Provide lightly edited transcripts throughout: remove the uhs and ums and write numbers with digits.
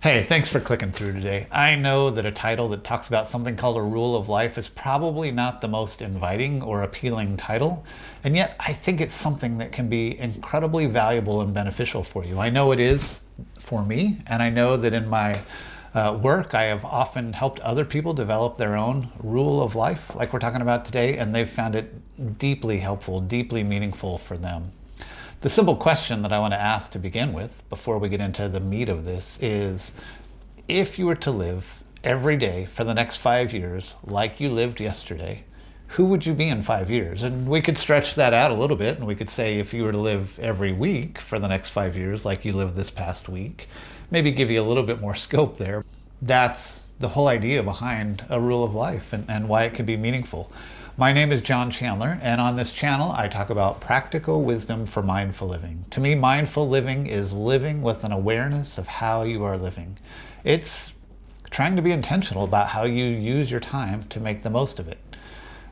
Hey, thanks for clicking through today. I know that a title that talks about something called a rule of life is probably not the most inviting or appealing title, and yet I think it's something that can be incredibly valuable and beneficial for you. I know it is for me, and I know that in my work, I have often helped other people develop their own rule of life, like we're talking about today, and they've found it deeply helpful, deeply meaningful for them. The simple question that I want to ask to begin with, before we get into the meat of this, is if you were to live every day for the next 5 years like you lived yesterday, who would you be in 5 years? And we could stretch that out a little bit, and we could say if you were to live every week for the next 5 years like you lived this past week, maybe give you a little bit more scope there. That's the whole idea behind a rule of life and why it can be meaningful. My name is John Chandler, and on this channel, I talk about practical wisdom for mindful living. To me, mindful living is living with an awareness of how you are living. It's trying to be intentional about how you use your time to make the most of it.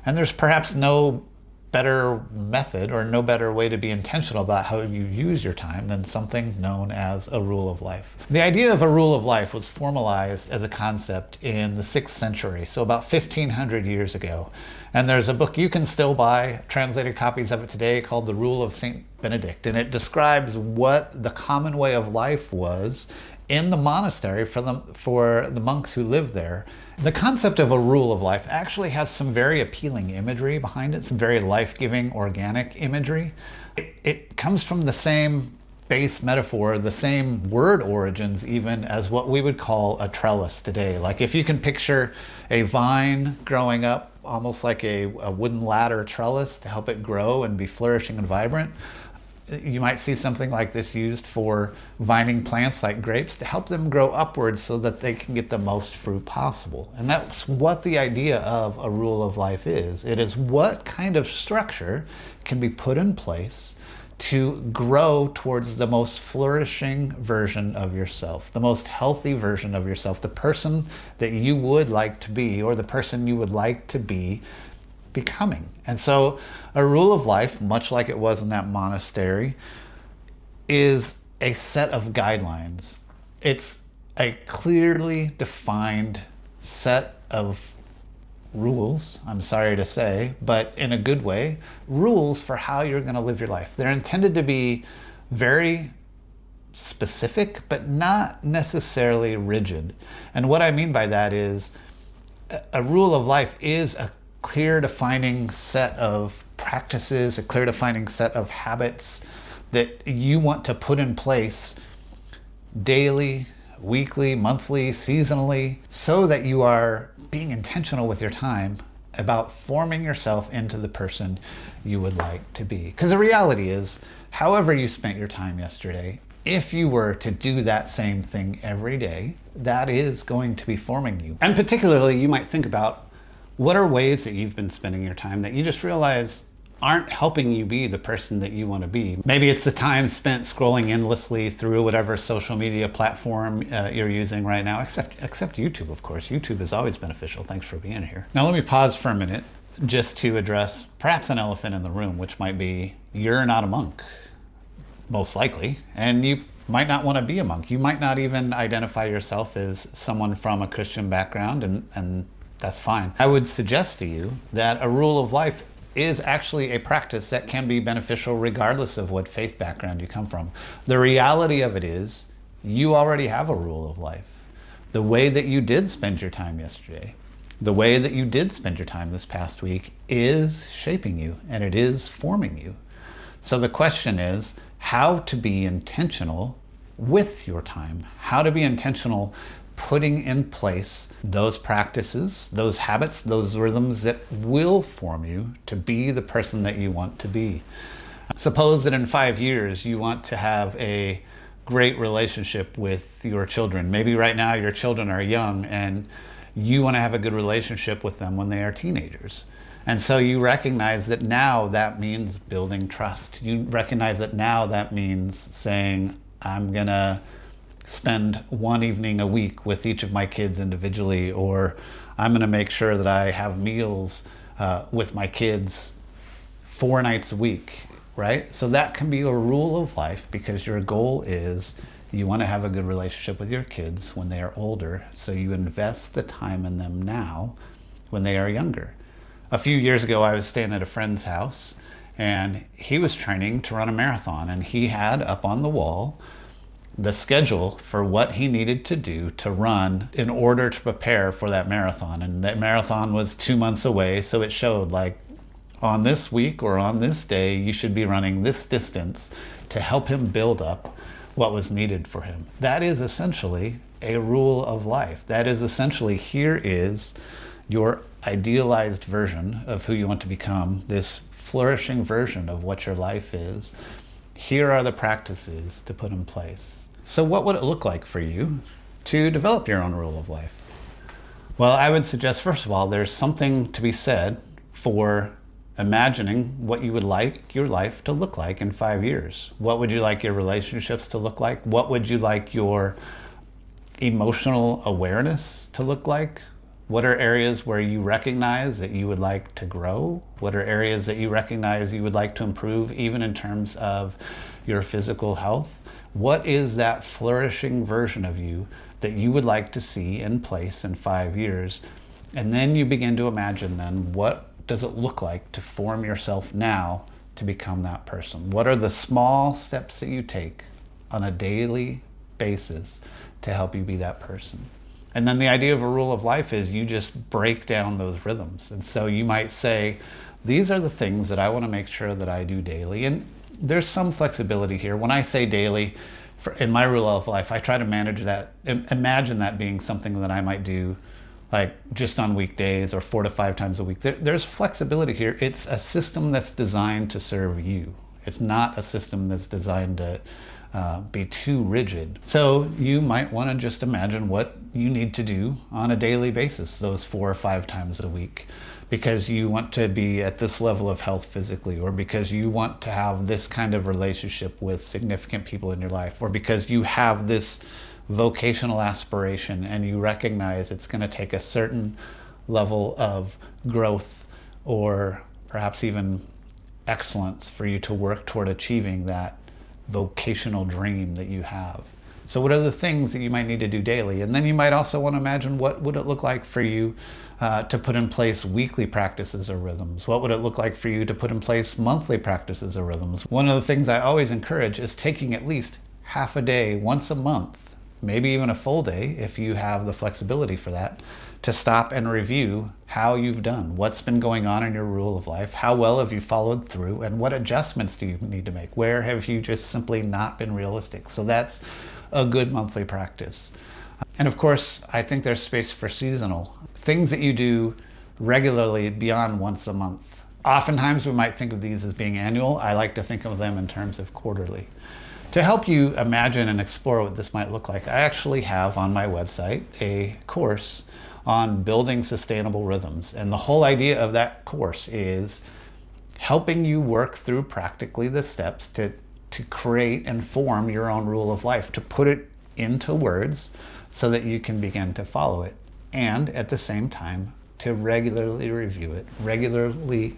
And there's perhaps no better method or no better way to be intentional about how you use your time than something known as a rule of life. The idea of a rule of life was formalized as a concept in the 6th century, so about 1500 years ago. And there's a book you can still buy, translated copies of it today, called The Rule of St. Benedict. And it describes what the common way of life was in the monastery for the monks who lived there. The concept of a rule of life actually has some very appealing imagery behind it, some very life-giving, organic imagery. It comes from the same base metaphor, the same word origins even as what we would call a trellis today. Like if you can picture a vine growing up almost like a wooden ladder trellis to help it grow and be flourishing and vibrant, you might see something like this used for vining plants like grapes to help them grow upwards so that they can get the most fruit possible. And that's what the idea of a rule of life is. It is what kind of structure can be put in place to grow towards the most flourishing version of yourself, the most healthy version of yourself, the person that you would like to be, or the person you would like to be becoming. And so a rule of life, much like it was in that monastery, is a set of guidelines. It's a clearly defined set of rules, I'm sorry to say, but in a good way, rules for how you're going to live your life. They're intended to be very specific, but not necessarily rigid. And what I mean by that is a rule of life is a clear defining set of practices, a clear defining set of habits that you want to put in place daily, weekly, monthly, seasonally, so that you are being intentional with your time about forming yourself into the person you would like to be. Because the reality is, however you spent your time yesterday, if you were to do that same thing every day, that is going to be forming you. And particularly, you might think about what are ways that you've been spending your time that you just realize aren't helping you be the person that you want to be. Maybe it's the time spent scrolling endlessly through whatever social media platform you're using right now, except YouTube, of course. YouTube is always beneficial. Thanks for being here. Now let me pause for a minute just to address perhaps an elephant in the room, which might be you're not a monk, most likely, and you might not want to be a monk. You might not even identify yourself as someone from a Christian background, and that's fine. I would suggest to you that a rule of life is actually a practice that can be beneficial regardless of what faith background you come from. The reality of it is you already have a rule of life. The way that you did spend your time yesterday, the way that you did spend your time this past week is shaping you and it is forming you. So the question is how to be intentional with your time, how to be intentional putting in place those practices, those habits, those rhythms that will form you to be the person that you want to be. Suppose that in 5 years you want to have a great relationship with your children. Maybe right now your children are young and you want to have a good relationship with them when they are teenagers. And so you recognize that now that means building trust. You recognize that now that means saying, I'm gonna spend one evening a week with each of my kids individually, or I'm going to make sure that I have meals with my kids 4 nights a week, right? So that can be a rule of life because your goal is You want to have a good relationship with your kids when they are older, so you invest the time in them now when they are younger. A few years ago, I was staying at a friend's house, and he was training to run a marathon, and he had up on the wall the schedule for what he needed to do to run in order to prepare for that marathon. And that marathon was 2 months away, so it showed like on this week or on this day, you should be running this distance to help him build up what was needed for him. That is essentially a rule of life. That is essentially, here is your idealized version of who you want to become, this flourishing version of what your life is. Here are the practices to put in place. So what would it look like for you to develop your own rule of life? Well, I would suggest, first of all, there's something to be said for imagining what you would like your life to look like in 5 years. What would you like your relationships to look like? What would you like your emotional awareness to look like? What are areas where you recognize that you would like to grow? What are areas that you recognize you would like to improve, even in terms of your physical health? What is that flourishing version of you that you would like to see in place in 5 years? And then you begin to imagine then, what does it look like to form yourself now to become that person? What are the small steps that you take on a daily basis to help you be that person? And then the idea of a rule of life is you just break down those rhythms. And so you might say, these are the things that I want to make sure that I do daily. And there's some flexibility here. When I say daily, in my rule of life, I try to manage that, imagine that being something that I might do like just on weekdays or 4 to 5 times a week. There's flexibility here. It's a system that's designed to serve you. It's not a system that's designed to be too rigid. So you might want to just imagine what you need to do on a daily basis, those 4 or 5 times a week, because you want to be at this level of health physically, or because you want to have this kind of relationship with significant people in your life, or because you have this vocational aspiration and you recognize it's going to take a certain level of growth or perhaps even excellence for you to work toward achieving that vocational dream that you have. So what are the things that you might need to do daily? And then you might also want to imagine, what would it look like for you to put in place weekly practices or rhythms? What would it look like for you to put in place monthly practices or rhythms? One of the things I always encourage is taking at least half a day once a month, maybe even a full day if you have the flexibility for that, to stop and review how you've done, what's been going on in your rule of life, how well have you followed through, and what adjustments do you need to make? Where have you just simply not been realistic? So that's a good monthly practice. And of course, I think there's space for seasonal things that you do regularly beyond once a month. Oftentimes we might think of these as being annual. I like to think of them in terms of quarterly. To help you imagine and explore what this might look like, I actually have on my website a course on building sustainable rhythms. And the whole idea of that course is helping you work through practically the steps to create and form your own rule of life, to put it into words so that you can begin to follow it. And at the same time, to regularly review it, regularly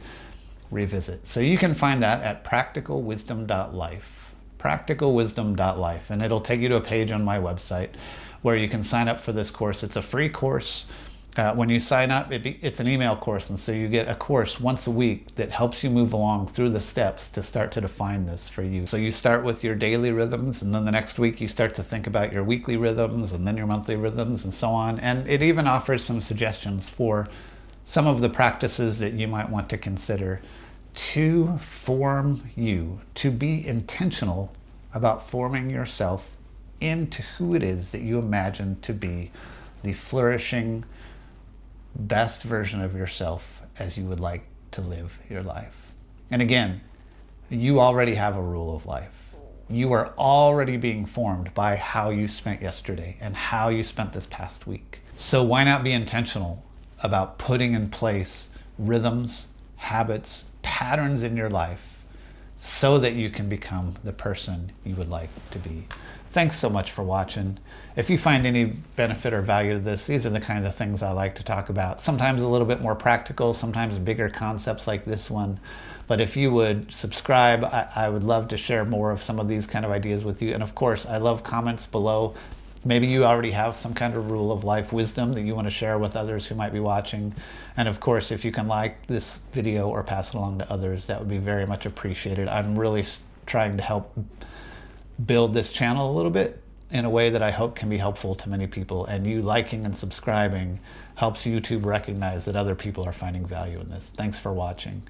revisit. So you can find that at practicalwisdom.life, practicalwisdom.life, and it'll take you to a page on my website where you can sign up for this course. It's a free course. When you sign up, it's an email course, and so you get a course once a week that helps you move along through the steps to start to define this for you. So you start with your daily rhythms, and then the next week you start to think about your weekly rhythms, and then your monthly rhythms, and so on. And it even offers some suggestions for some of the practices that you might want to consider to form you, to be intentional about forming yourself into who it is that you imagine to be the flourishing, best version of yourself as you would like to live your life. And again, you already have a rule of life. You are already being formed by how you spent yesterday and how you spent this past week. So why not be intentional about putting in place rhythms, habits, patterns in your life so that you can become the person you would like to be. Thanks so much for watching. If you find any benefit or value to this, these are the kind of things I like to talk about. Sometimes a little bit more practical, sometimes bigger concepts like this one. But if you would subscribe, I would love to share more of some of these kind of ideas with you. And of course, I love comments below. Maybe you already have some kind of rule of life wisdom that you want to share with others who might be watching. And of course, if you can like this video or pass it along to others, that would be very much appreciated. I'm really trying to help build this channel a little bit in a way that I hope can be helpful to many people. And you liking and subscribing helps YouTube recognize that other people are finding value in this. Thanks for watching.